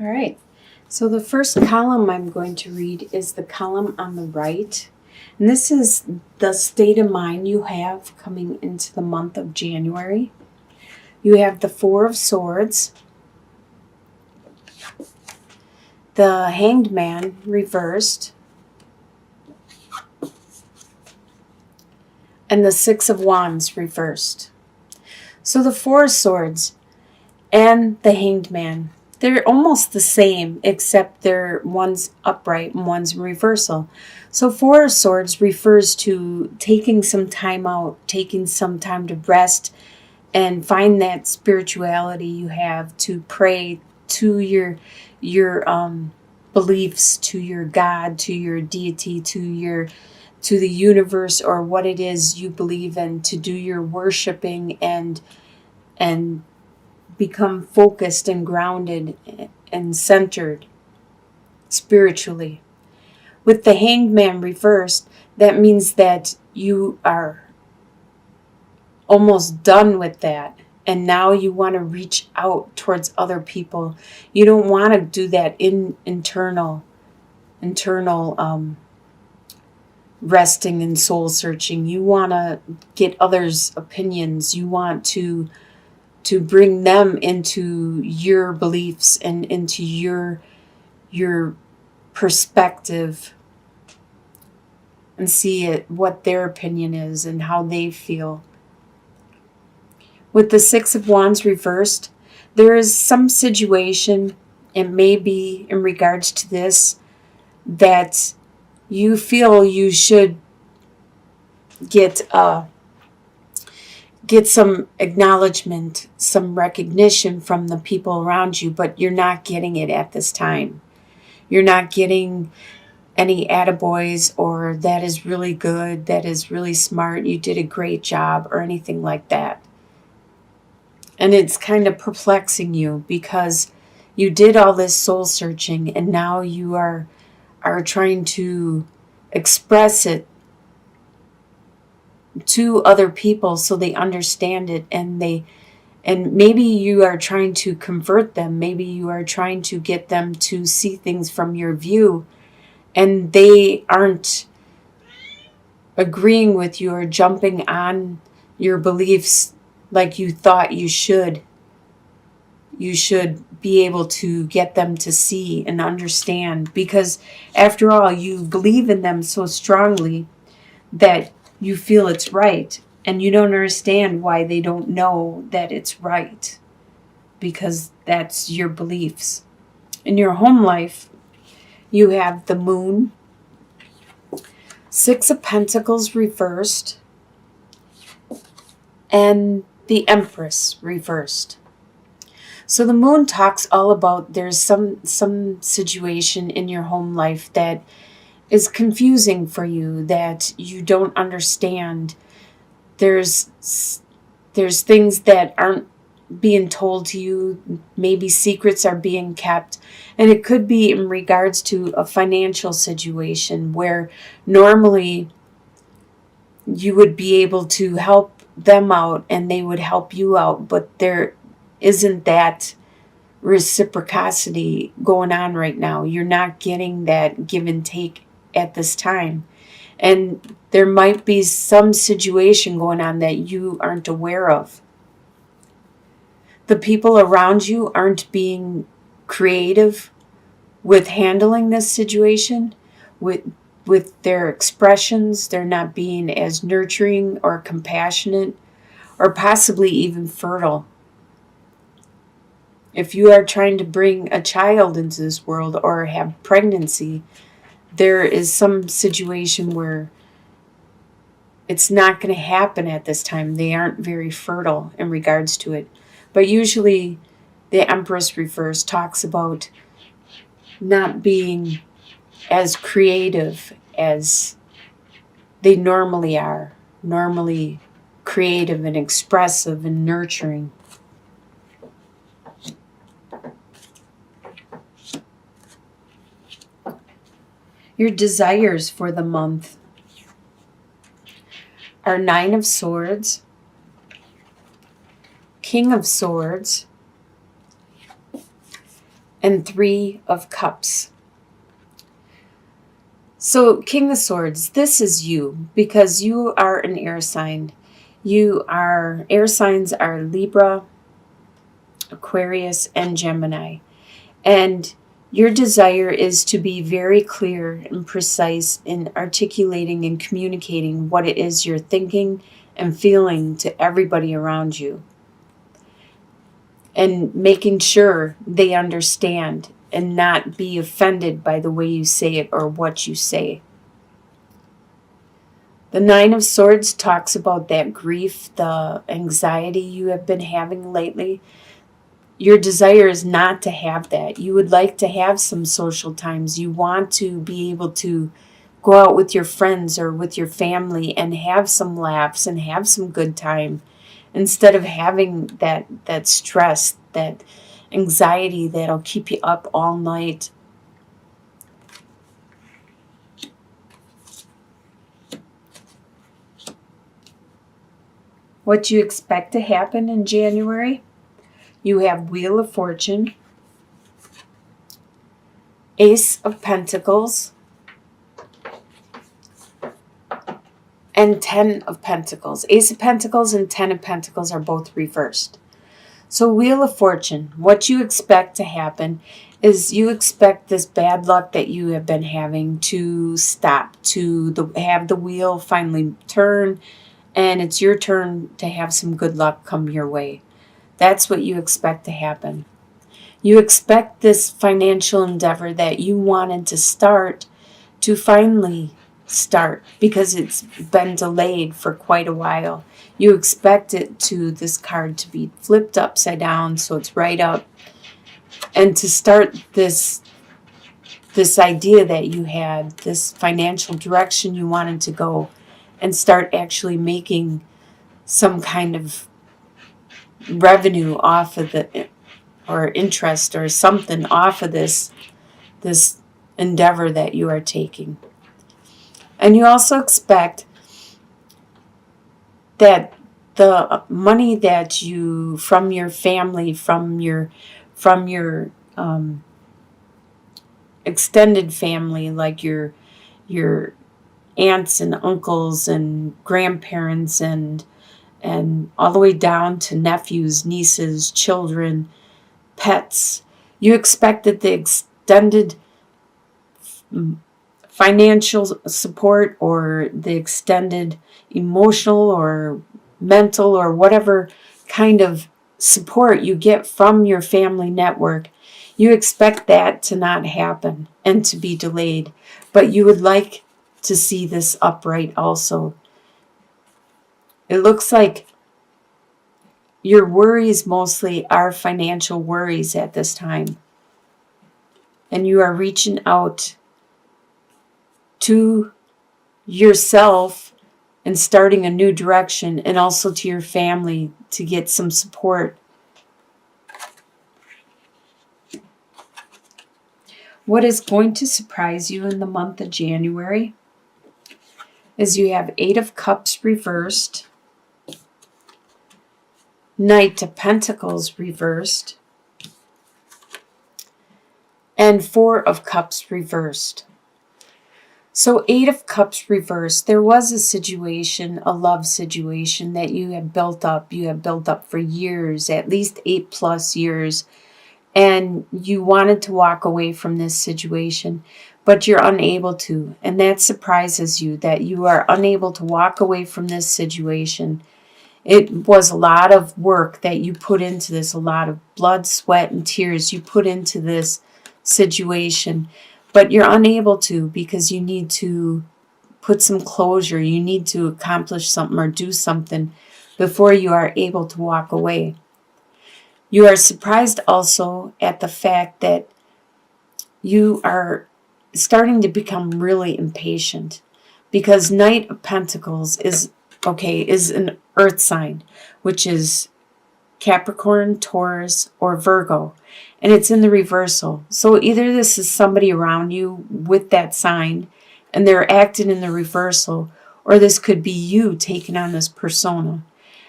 All right. So the first column I'm going to read is the column on the right. And this is the state of mind you have coming into the month of January. You have the Four of Swords, the Hanged Man reversed, and the Six of Wands reversed. So the Four of Swords and the Hanged Man, they're almost the same, except one's upright and one's in reversal. So Four of Swords refers to taking some time out, taking some time to rest and find that spirituality you have, to pray to your beliefs, to your God, to your deity, to the universe, or what it is you believe in, to do your worshiping and become focused and grounded and centered spiritually. With the Hanged Man reversed, that means that you are almost done with that, and now you want to reach out towards other people. You don't want to do that internal resting and soul searching. You want to get others' opinions. You want to bring them into your beliefs and into your perspective, and see what their opinion is and how they feel. With the Six of Wands reversed, there is some situation, it may be in regards to this, that you feel you should get some acknowledgement, some recognition from the people around you, but you're not getting it at this time. You're not getting any attaboys or that is really good, that is really smart, you did a great job, or anything like that. And it's kind of perplexing you because you did all this soul searching and now you are trying to express it to other people so they understand it, and maybe you are trying to convert them, maybe you are trying to get them to see things from your view, and they aren't agreeing with you or jumping on your beliefs like you thought you should. You should be able to get them to see and understand, because after all, you believe in them so strongly that you feel it's right, and you don't understand why they don't know that it's right, because that's your beliefs. In your home life, you have the Moon, Six of Pentacles reversed, and the Empress reversed. So the Moon talks all about there's some situation in your home life that is confusing for you, that you don't understand. There's things that aren't being told to you. Maybe secrets are being kept. And it could be in regards to a financial situation where normally you would be able to help them out and they would help you out, but there isn't that reciprocity going on right now. You're not getting that give and take at this time. And there might be some situation going on that you aren't aware of. The people around you aren't being creative with handling this situation, with their expressions. They're not being as nurturing or compassionate or possibly even fertile. If you are trying to bring a child into this world or have pregnancy, there is some situation where it's not going to happen at this time. They aren't very fertile in regards to it. But usually the Empress reverse talks about not being as creative as they normally are. Normally creative and expressive and nurturing. Your desires for the month are Nine of Swords, King of Swords, and 3 of Cups. So, King of Swords, this is you, because you are an air sign. Air signs are Libra, Aquarius, and Gemini. And your desire is to be very clear and precise in articulating and communicating what it is you're thinking and feeling to everybody around you. And making sure they understand and not be offended by the way you say it or what you say. The 9 of Swords talks about that grief, the anxiety you have been having lately. Your desire is not to have that. You would like to have some social times. You want to be able to go out with your friends or with your family and have some laughs and have some good time, instead of having that stress, that anxiety that'll keep you up all night. What do you expect to happen in January? You have Wheel of Fortune, Ace of Pentacles, and 10 of Pentacles. Ace of Pentacles and 10 of Pentacles are both reversed. So Wheel of Fortune, what you expect to happen is you expect this bad luck that you have been having to stop, to have the wheel finally turn, and it's your turn to have some good luck come your way. That's what you expect to happen. You expect this financial endeavor that you wanted to start to finally start, because it's been delayed for quite a while. You expect this card to be flipped upside down so it's right up, and to start this idea that you had, this financial direction you wanted to go, and start actually making some kind of revenue off of or interest or something off of this endeavor that you are taking. And you also expect that the money that you, from your family, from your extended family, like your aunts and uncles and grandparents and all the way down to nephews, nieces, children, pets, you expect that the extended financial support or the extended emotional or mental or whatever kind of support you get from your family network, you expect that to not happen and to be delayed. But you would like to see this upright also. It looks like your worries mostly are financial worries at this time. And you are reaching out to yourself and starting a new direction, and also to your family to get some support. What is going to surprise you in the month of January is you have 8 of Cups reversed, Knight of Pentacles reversed, and 4 of Cups reversed. So 8 of Cups reversed, there was a situation, a love situation that you had built up. You have built up for years, at least 8+ years. And you wanted to walk away from this situation, but you're unable to. And that surprises you, that you are unable to walk away from this situation. It was a lot of work that you put into this, a lot of blood, sweat, and tears you put into this situation. But you're unable to, because you need to put some closure. You need to accomplish something or do something before you are able to walk away. You are surprised also at the fact that you are starting to become really impatient, because Knight of Pentacles is an earth sign, which is Capricorn, Taurus, or Virgo, and it's in the reversal. So either this is somebody around you with that sign and they're acting in the reversal, or this could be you taking on this persona.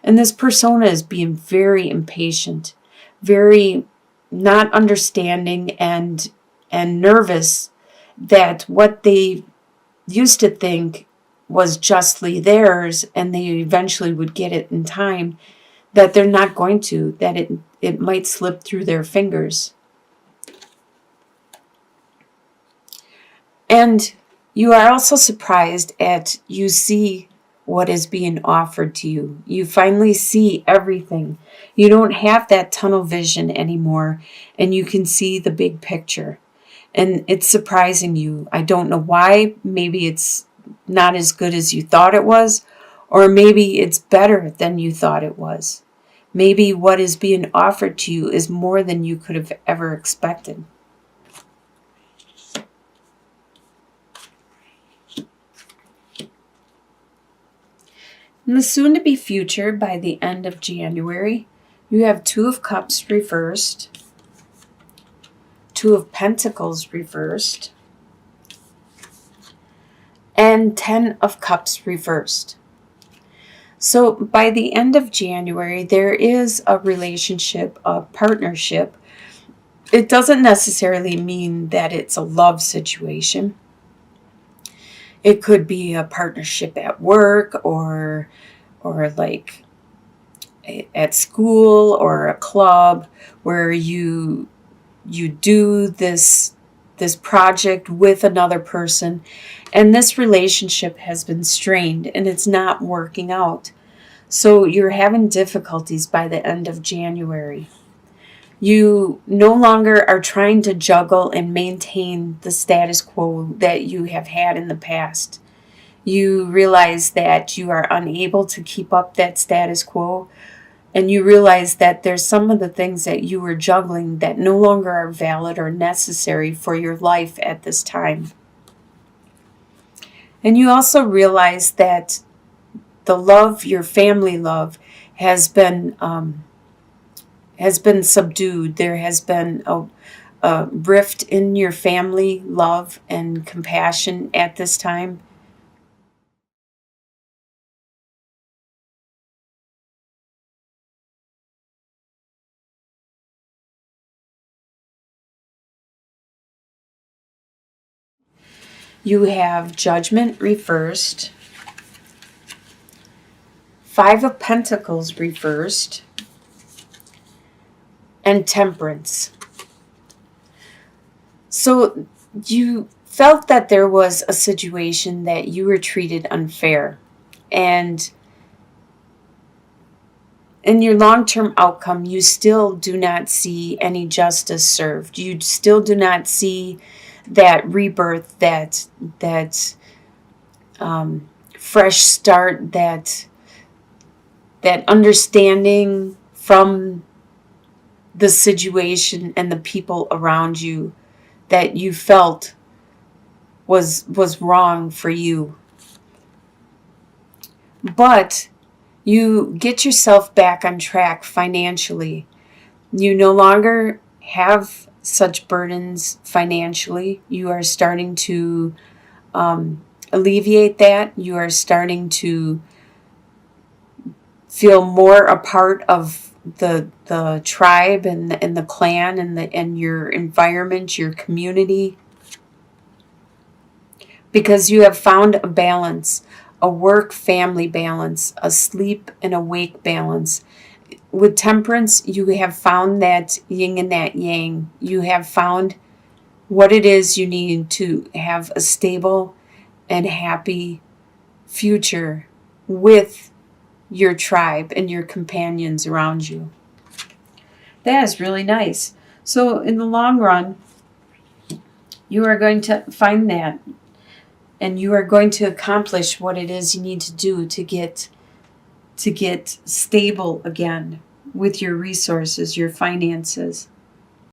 And this persona is being very impatient, very not understanding and nervous that what they used to think was justly theirs and they eventually would get it in time, that they're not going to, that it might slip through their fingers. And you are also surprised at you see what is being offered to you. You finally see everything. You don't have that tunnel vision anymore, and you can see the big picture. And it's surprising you. I don't know why. Maybe it's not as good as you thought it was, or maybe it's better than you thought it was. Maybe what is being offered to you is more than you could have ever expected. In the soon-to-be future, by the end of January, you have Two of Cups reversed, Two of Pentacles reversed, and 10 of Cups reversed. So by the end of January, there is a relationship, a partnership. It doesn't necessarily mean that it's a love situation. It could be a partnership at work or like at school or a club where you do this project with another person, and this relationship has been strained and it's not working out. So you're having difficulties by the end of January. You no longer are trying to juggle and maintain the status quo that you have had in the past. You realize that you are unable to keep up that status quo, and you realize that there's some of the things that you were juggling that no longer are valid or necessary for your life at this time. And you also realize that the love, your family love, has been subdued. There has been a rift in your family love and compassion at this time. You have Judgment reversed, Five of Pentacles reversed, and Temperance. So you felt that there was a situation that you were treated unfair, and in your long-term outcome, you still do not see any justice served. You still do not see that rebirth, that fresh start, that understanding from the situation and the people around you that you felt was wrong for you. But you get yourself back on track financially. You no longer have such burdens financially. You are starting to alleviate that. You are starting to feel more a part of the tribe and the clan and your environment, your community, because you have found a balance, a work-family balance, a sleep and awake balance. With Temperance, you have found that yin and that yang. You have found what it is you need to have a stable and happy future with your tribe and your companions around you. That is really nice. So in the long run, you are going to find that, and you are going to accomplish what it is you need to do to get stable again with your resources, your finances.